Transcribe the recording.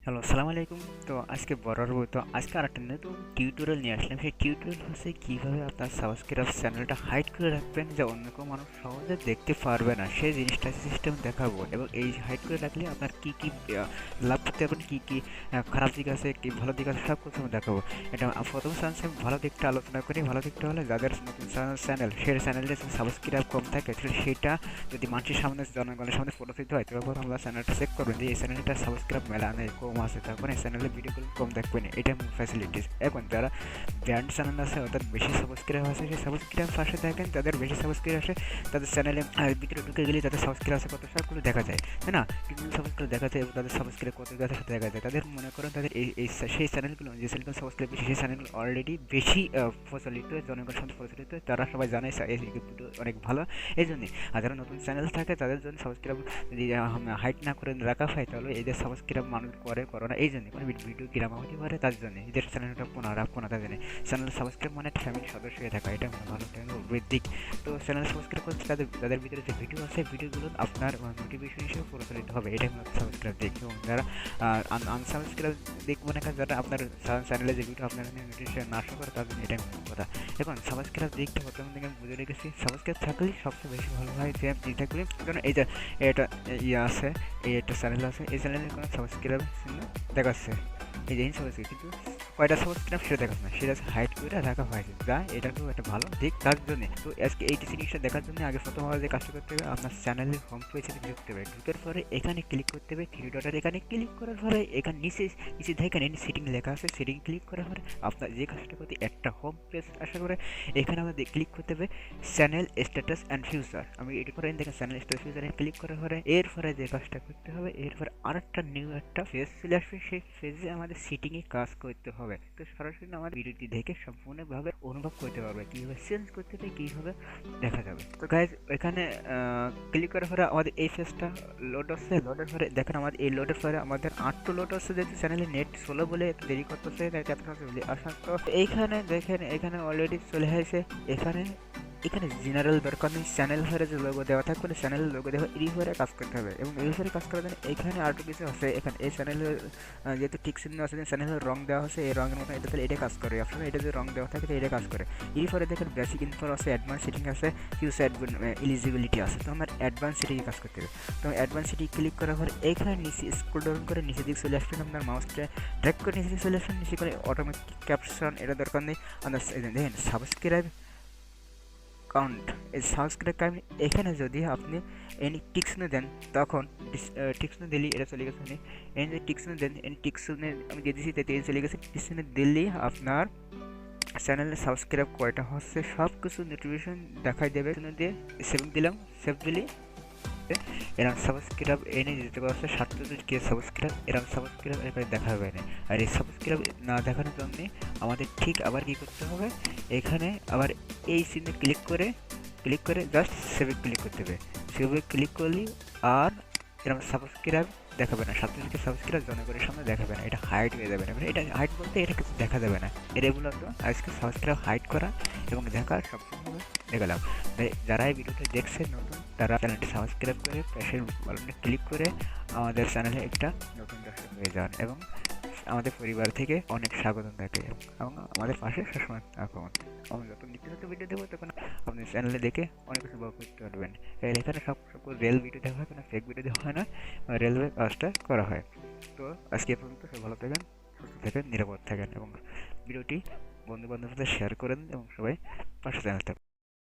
Hello, আসসালামু আলাইকুম। তো আজকে বরাবর তো আজকে আরেকটা নতুন টিউটোরিয়াল নিয়ে আসলাম। সেই টিউটোরিয়াল হচ্ছে কীভাবে আপনার সাবস্ক্রাইব চ্যানেলটা হাইড করে রাখবেন, যে অন্য কোনো মানুষ সহজে দেখতে পারবে না, সেই জিনিসটা সিস্টেম দেখাবো। এবং এই হাইড করে রাখলে আপনার কী কী লাভ করতে পারবেন, কী কী খারাপ দিক আছে, কী ভালো দিক আছে, সব কিছু আমি দেখাবো। এটা প্রথম চান্সে ভালো দিকটা আলোচনা করি। ভালো দিকটা হলে যাদের নতুন চ্যানেল, সেই চ্যানেলটা সাবস্ক্রাইব কম থাকে, সেটা যদি মানুষের সামনে, জনগণের সামনে প্রদর্শিত হয়, তখন আমরা চ্যানেলটা চেক করবেন যে এই চ্যানেলটা সাবস্ক্রাইব মেলা নেই, কম আছে, তখন এই চ্যানেলের ভিডিওগুলো কম দেখবেন। এটা মূল ফ্যাসিলিটিস। এখন যারা ব্র্যান্ড চ্যানেল আছে, অর্থাৎ বেশি সাবস্ক্রাইব আছে, সেই সাবস্ক্রাইব পাশে দেখেন, যাদের বেশি সাবস্ক্রাইব আসে তাদের চ্যানেলে ভিতরে ঢুকে গেলে তাদের সাবস্ক্রাইব আছে কত, সবগুলো দেখা যায়, তাই না? কিন্তু সাবস্ক্রাইব দেখা যায় এবং তাদের সাবস্ক্রাইব কত আছে সেটা দেখা যায়। তাদের মনে করেন তাদের সেই চ্যানেলগুলো, যে চ্যানেলগুলো সাবস্ক্রাইব বেশি, সেই চ্যানেলগুলো অলরেডি বেশি প্রচলিত, জনগণের সামনে প্রচলিত, তারা সবাই জানে এই ভিডিও অনেক ভালো, এই জন্যই। আর যারা নতুন চ্যানেল থাকে তাদের জন্য সাবস্ক্রাইব যদি হাইট না করে রাখা হয়, তাহলে এদের সাবস্ক্রাইব মানুষ করে না, এই জন্য কোনো ভিডিও গ্রামা হতে পারে, তার জন্য এদের চ্যানেলটা রাখবো না, তার জন্য। চ্যানেল সাবস্ক্রাইব মানে একটা ফ্যামিলির সদস্য হয়ে থাকা, এটা ভালো দিক। তো চ্যানেল সাবস্ক্রাইব করছে তাদের ভিতরে যে ভিডিও আছে, ভিডিওগুলো আপনার মোটিভেশন হিসেবে প্রচলিত হবে, এটাই হলো সাবস্ক্রাইব দিক। এবং যারা আনসাবস্ক্রাইব দিক মনে করেন, যারা আপনার চ্যানেলে যে ভিডিও আপনার নোটিফিকেশন না আসা করে, তার জন্য এটাই মূল কথা। এখন সাবস্ক্রাইব দিকটা প্রথম থেকে আমি বুঝে রেখেছি। সাবস্ক্রাইব থাকলেই সবচেয়ে বেশি ভালো হয়, যে এইটাগুলি, কারণ এই যে এটা ইয়ে আছে, এই একটা চ্যানেল আছে, এই চ্যানেলের কোনো সাবস্ক্রাইব দেখাচ্ছে, এই যে সাবস্ক্রাইব, কিন্তু কয়টা সাবস্ক্রাইব সেটা দেখাচ্ছে না, সেটা হাইড করে রাখা হয়েছে, যা এটাকেও একটা ভালো দিক তার জন্য। তো আজকে এই জিনিসটা দেখার জন্য আগে প্রথম যে কাজটা করতে হবে, আপনার চ্যানেলের হোম পেজে ঢুকতে হবে। ঢুকার পরে এখানে ক্লিক করতে হবে, থ্রি ডটের এখানে ক্লিক করার পরে এখানে নিচে দেখেন সেটিং লেখা আছে, সেটিং ক্লিক করার পরে আপনার যে কাজটা করতে একটা হোম পেজ আসা করে, এখানে আমাদের ক্লিক করতে হবে চ্যানেল স্ট্যাটাস অ্যান্ড ফিউচার। আমি এটি করে দেখেন চ্যানেল স্ট্যাটাস ফিউচারে ক্লিক করার পরে এরপরে যে কাজটা করতে হবে, এরপর আরেকটা নিউ একটা পেজ চলে আসবে, সেই পেজে আমাদের সেটিংয়ে কাজ করতে হবে। তো সরাসরি আমার ভিডিওটি দেখে সম্পূর্ণভাবে অনুভব করতে পারবে কীভাবে চেঞ্জ করতে হবে, কীভাবে দেখা যাবে। তো গাইজ এখানে ক্লিক করার পরে আমাদের এই পেজটা লোড হচ্ছে। লোডের পরে দেখেন আমাদের এই লোডের পরে আমাদের আটটো লোড হচ্ছে, যেহেতু চ্যানেলে নেট স্লো বলে একটু দেরি করতেছে, তাই এতটা চলে আসা। তো এইখানে দেখেন এখানে অলরেডি চলে আসে। এখানে জেনারেল দরকার নেই, চ্যানেল ফেরে যে লোগো দেওয়া থাকবে, চ্যানেলের লোগো দেওয়া এই ফেরে কাজ করতে হবে। এবং এই ফেরে কাজ করার জন্য এখানে আরও কিছু আছে। এখানে এই চ্যানেলের যেহেতু ঠিক চিহ্ন আছে, চ্যানেলের রং দেওয়া আছে, এই রঙের মতো এটা তাহলে এটা কাজ করে, আপনার এটা যে রং দেওয়া থাকে এটা কাজ করে। এই ফলে দেখেন বেসিক ইনফো আছে, অ্যাডভান্স সেটিং আছে, ফিউচার এলিজিবিলিটি আছে। তো আমার অ্যাডভান্স সেটিংয়ে কাজ করতে হবে। তো অ্যাডভান্স সেটিং ক্লিক করার পর এখানে নিচে স্ক্রল ডাউন করে নিচে দিকে চলে আসবেন, আপনার মাউসটা ড্র্যাগ করে নিচে দিকে চলে আসবেন, নিচে করে অটোমেটিক ক্যাপশন, এটা দরকার নেই। আপনার দেখেন সাবস্ক্রাইব কাউন্ট, এই সাবস্ক্রাইব কাউন্ট, এখানে যদি আপনি এনি টিক্সনে দেন, তখন টিক্সনে দিলে এটা চলে গেছে, এনে যদি টিক্সনে দেন, এনি টিক্সনে আমি দিয়ে দিচ্ছি, তাই চলে গেছে। টিক্সনে দিলেই আপনার চ্যানেলে সাবস্ক্রাইব কয়টা হচ্ছে সব কিছু নোটিফিকেশন দেখাই দেবে। দিয়ে সেভ দিলাম, সেভ দিলে এরকম সাবস্ক্রাইব এনে দিতে পারছে 7কে সাবস্ক্রাইব, এরকম সাবস্ক্রাইব এখানে দেখা হবে না। আর এই সাবস্ক্রাইব না দেখানোর জন্য আমাদের ঠিক আবার কি করতে হবে, এখানে আবার এই চিহ্নে ক্লিক করে জাস্ট সেভে ক্লিক করতে হবে। সেভে ক্লিক করলে আর এরকম সাবস্ক্রাইব দেখাবে না, 7কে সাবস্ক্রাইব জনগণের সামনে দেখাবে না, এটা হাইড হয়ে যাবে না। এটা হাইড বলতে এটা কিছু দেখা যাবে না। এটা মূলত আজকে সাবস্ক্রাইব হাইড করা এবং দেখা সম্পূর্ণভাবে দেখালাম। যারা এই ভিডিওটা দেখছেন নতুন, তারা চ্যানেলটি সাবস্ক্রাইব করে পাশের বাটনে ক্লিক করে আমাদের চ্যানেলে একটা নতুন দর্শক হয়ে যান এবং আমাদের পরিবার থেকে অনেক স্বাগতম থাকে এবং আমাদের পাশে সবসময় থাকুন। আমি যত নিত্য নতুন ভিডিও দেবো তখন আপনি চ্যানেলে দেখে অনেক কিছু উপভোগ করতে পারবেন। এখানে সব রেল ভিডিও দেখা হয়, কোনো ফেক ভিডিও দেওয়া হয় না, রেলওয়ে কাজটা করা হয়। তো আজকে পর্যন্ত সব ভালো থাকেন, সুস্থ থাকেন, নিরাপদ থাকেন এবং ভিডিওটি বন্ধু বান্ধবদের শেয়ার করেন এবং সবাই পাশে চ্যানেলটা